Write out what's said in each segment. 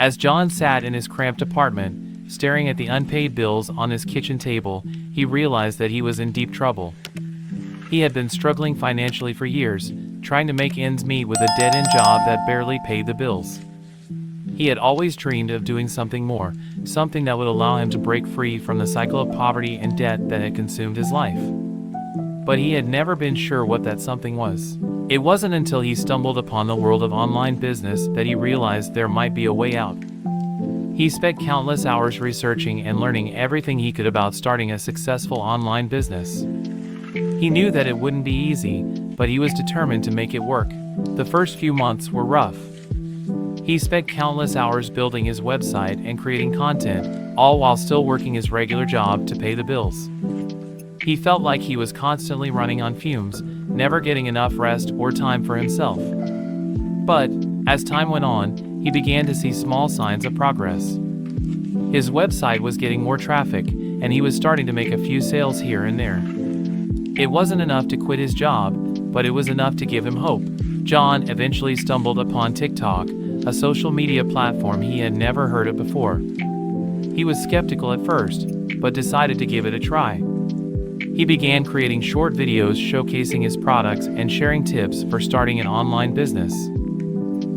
As John sat in his cramped apartment, staring at the unpaid bills on his kitchen table, he realized that he was in deep trouble. He had been struggling financially for years, trying to make ends meet with a dead-end job that barely paid the bills. He had always dreamed of doing something more, something that would allow him to break free from the cycle of poverty and debt that had consumed his life. But he had never been sure what that something was. It wasn't until he stumbled upon the world of online business that he realized there might be a way out. He spent countless hours researching and learning everything he could about starting a successful online business. He knew that it wouldn't be easy, but he was determined to make it work. The first few months were rough. He spent countless hours building his website and creating content, all while still working his regular job to pay the bills. He felt like he was constantly running on fumes, never getting enough rest or time for himself. But, as time went on, he began to see small signs of progress. His website was getting more traffic, and he was starting to make a few sales here and there. It wasn't enough to quit his job, but it was enough to give him hope. John eventually stumbled upon TikTok, a social media platform he had never heard of before. He was skeptical at first, but decided to give it a try. He began creating short videos showcasing his products and sharing tips for starting an online business.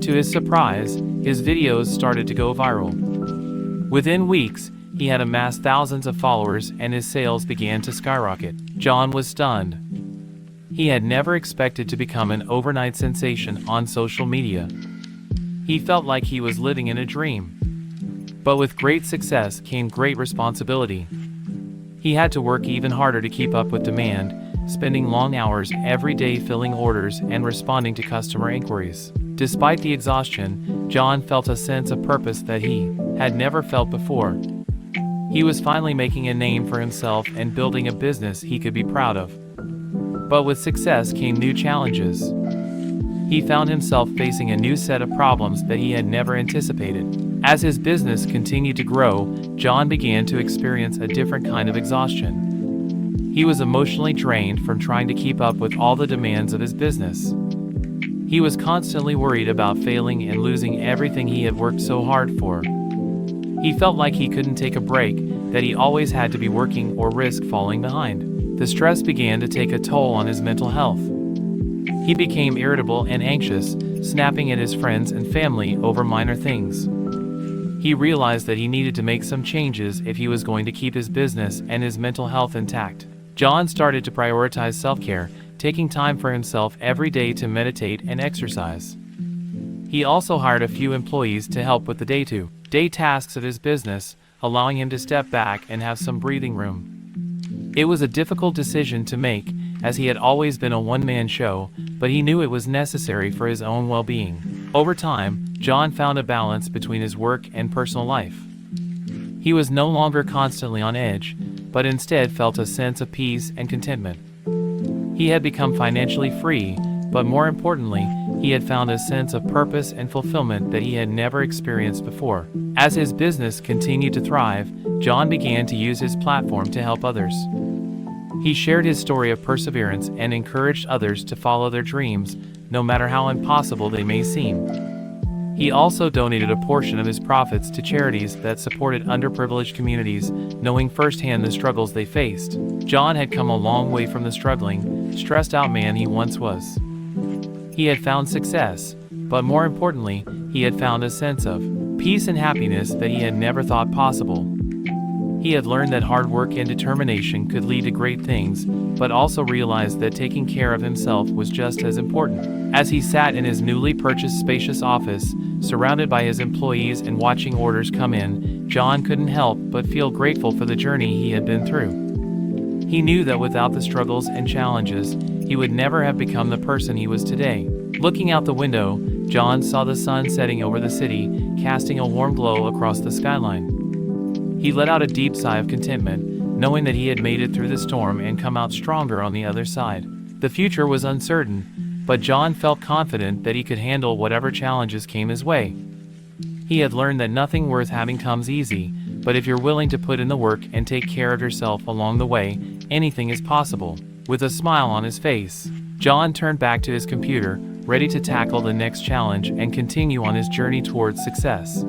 To his surprise, his videos started to go viral. Within weeks, he had amassed thousands of followers and his sales began to skyrocket. John was stunned. He had never expected to become an overnight sensation on social media. He felt like he was living in a dream. But with great success came great responsibility. He had to work even harder to keep up with demand, spending long hours every day filling orders and responding to customer inquiries. Despite the exhaustion, John felt a sense of purpose that he had never felt before. He was finally making a name for himself and building a business he could be proud of. But with success came new challenges. He found himself facing a new set of problems that he had never anticipated. As his business continued to grow, John began to experience a different kind of exhaustion. He was emotionally drained from trying to keep up with all the demands of his business. He was constantly worried about failing and losing everything he had worked so hard for. He felt like he couldn't take a break, that he always had to be working or risk falling behind. The stress began to take a toll on his mental health. He became irritable and anxious, snapping at his friends and family over minor things. He realized that he needed to make some changes if he was going to keep his business and his mental health intact. John started to prioritize self-care, taking time for himself every day to meditate and exercise. He also hired a few employees to help with the day-to-day tasks of his business, allowing him to step back and have some breathing room. It was a difficult decision to make, as he had always been a one-man show, but he knew it was necessary for his own well-being. Over time, John found a balance between his work and personal life. He was no longer constantly on edge, but instead felt a sense of peace and contentment. He had become financially free, but more importantly, he had found a sense of purpose and fulfillment that he had never experienced before. As his business continued to thrive, John began to use his platform to help others. He shared his story of perseverance and encouraged others to follow their dreams, no matter how impossible they may seem. He also donated a portion of his profits to charities that supported underprivileged communities, knowing firsthand the struggles they faced. John had come a long way from the struggling, stressed-out man he once was. He had found success, but more importantly, he had found a sense of peace and happiness that he had never thought possible. He had learned that hard work and determination could lead to great things, but also realized that taking care of himself was just as important. As he sat in his newly purchased spacious office, surrounded by his employees and watching orders come in, John couldn't help but feel grateful for the journey he had been through. He knew that without the struggles and challenges, he would never have become the person he was today. Looking out the window, John saw the sun setting over the city, casting a warm glow across the skyline. He let out a deep sigh of contentment, knowing that he had made it through the storm and come out stronger on the other side. The future was uncertain, but John felt confident that he could handle whatever challenges came his way. He had learned that nothing worth having comes easy, but if you're willing to put in the work and take care of yourself along the way, anything is possible. With a smile on his face, John turned back to his computer, ready to tackle the next challenge and continue on his journey towards success.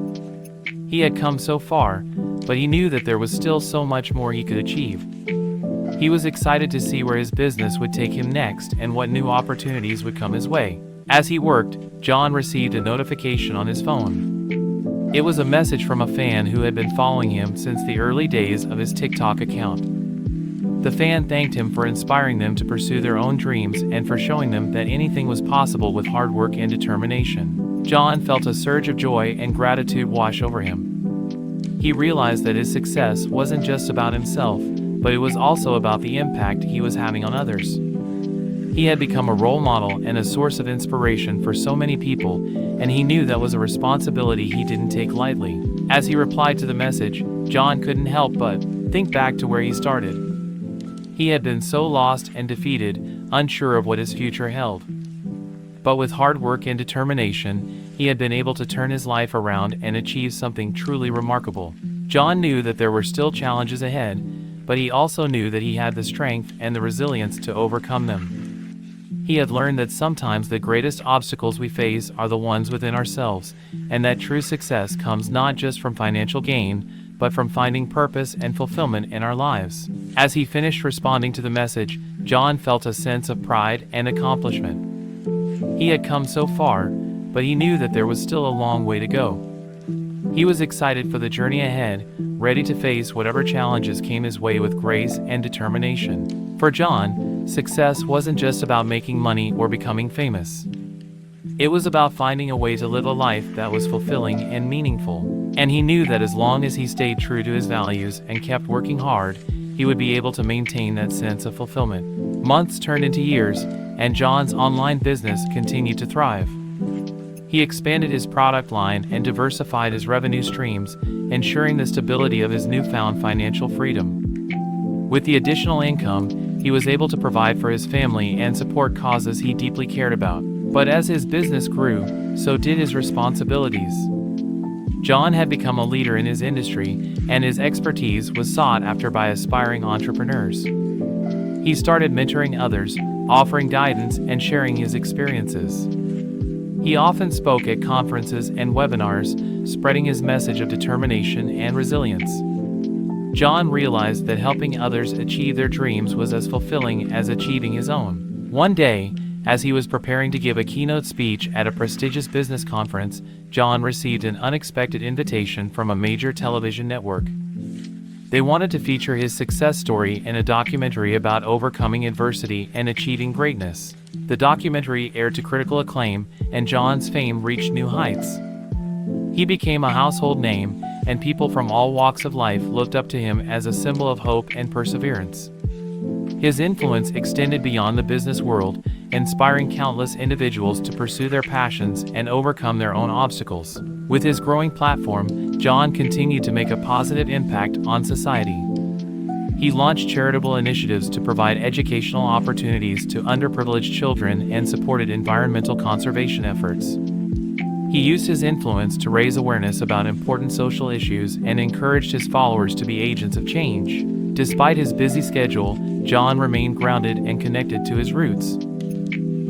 He had come so far, but he knew that there was still so much more he could achieve. He was excited to see where his business would take him next and what new opportunities would come his way. As he worked, John received a notification on his phone. It was a message from a fan who had been following him since the early days of his TikTok account. The fan thanked him for inspiring them to pursue their own dreams and for showing them that anything was possible with hard work and determination. John felt a surge of joy and gratitude wash over him. He realized that his success wasn't just about himself, but it was also about the impact he was having on others. He had become a role model and a source of inspiration for so many people, and he knew that was a responsibility he didn't take lightly. As he replied to the message, John couldn't help but think back to where he started. He had been so lost and defeated, unsure of what his future held. But with hard work and determination, he had been able to turn his life around and achieve something truly remarkable. John knew that there were still challenges ahead, but he also knew that he had the strength and the resilience to overcome them. He had learned that sometimes the greatest obstacles we face are the ones within ourselves, and that true success comes not just from financial gain, but from finding purpose and fulfillment in our lives. As he finished responding to the message, John felt a sense of pride and accomplishment. He had come so far, but he knew that there was still a long way to go. He was excited for the journey ahead, ready to face whatever challenges came his way with grace and determination. For John, success wasn't just about making money or becoming famous. It was about finding a way to live a life that was fulfilling and meaningful. And he knew that as long as he stayed true to his values and kept working hard, he would be able to maintain that sense of fulfillment. Months turned into years, and John's online business continued to thrive. He expanded his product line and diversified his revenue streams, ensuring the stability of his newfound financial freedom. With the additional income, he was able to provide for his family and support causes he deeply cared about. But as his business grew, so did his responsibilities. John had become a leader in his industry, and his expertise was sought after by aspiring entrepreneurs. He started mentoring others, offering guidance and sharing his experiences. He often spoke at conferences and webinars, spreading his message of determination and resilience. John realized that helping others achieve their dreams was as fulfilling as achieving his own. One day, as he was preparing to give a keynote speech at a prestigious business conference, John received an unexpected invitation from a major television network. They wanted to feature his success story in a documentary about overcoming adversity and achieving greatness. The documentary aired to critical acclaim, and John's fame reached new heights. He became a household name, and people from all walks of life looked up to him as a symbol of hope and perseverance. His influence extended beyond the business world, inspiring countless individuals to pursue their passions and overcome their own obstacles. With his growing platform, John continued to make a positive impact on society. He launched charitable initiatives to provide educational opportunities to underprivileged children and supported environmental conservation efforts. He used his influence to raise awareness about important social issues and encouraged his followers to be agents of change. Despite his busy schedule, John remained grounded and connected to his roots.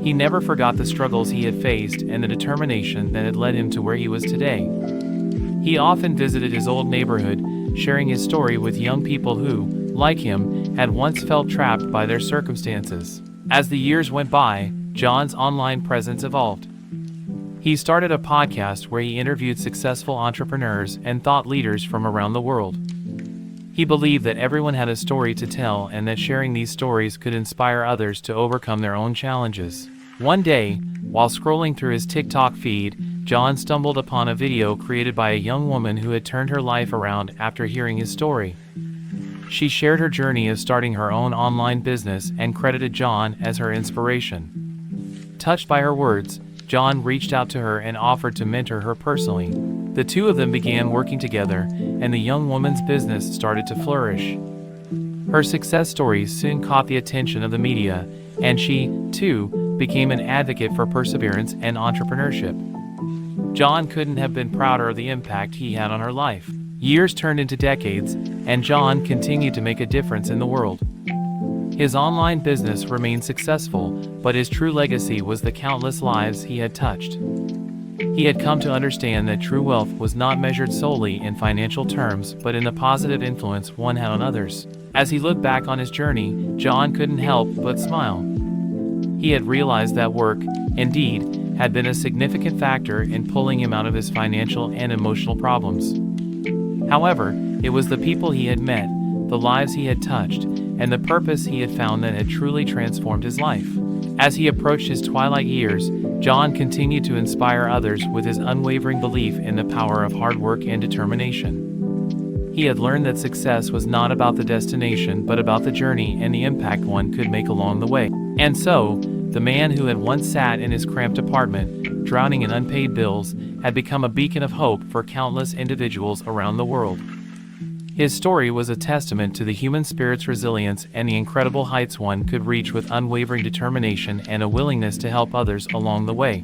He never forgot the struggles he had faced and the determination that had led him to where he was today. He often visited his old neighborhood, sharing his story with young people who, like him, had once felt trapped by their circumstances. As the years went by, John's online presence evolved. He started a podcast where he interviewed successful entrepreneurs and thought leaders from around the world. He believed that everyone had a story to tell and that sharing these stories could inspire others to overcome their own challenges. One day, while scrolling through his TikTok feed, John stumbled upon a video created by a young woman who had turned her life around after hearing his story. She shared her journey of starting her own online business and credited John as her inspiration. Touched by her words, John reached out to her and offered to mentor her personally. The two of them began working together, and the young woman's business started to flourish. Her success story soon caught the attention of the media, and she, too, became an advocate for perseverance and entrepreneurship. John couldn't have been prouder of the impact he had on her life. Years turned into decades, and John continued to make a difference in the world. His online business remained successful, but his true legacy was the countless lives he had touched. He had come to understand that true wealth was not measured solely in financial terms but in the positive influence one had on others. As he looked back on his journey, John couldn't help but smile. He had realized that work, indeed, had been a significant factor in pulling him out of his financial and emotional problems. However, it was the people he had met, the lives he had touched, and the purpose he had found that had truly transformed his life. As he approached his twilight years, John continued to inspire others with his unwavering belief in the power of hard work and determination. He had learned that success was not about the destination but about the journey and the impact one could make along the way. And so, the man who had once sat in his cramped apartment, drowning in unpaid bills, had become a beacon of hope for countless individuals around the world. His story was a testament to the human spirit's resilience and the incredible heights one could reach with unwavering determination and a willingness to help others along the way.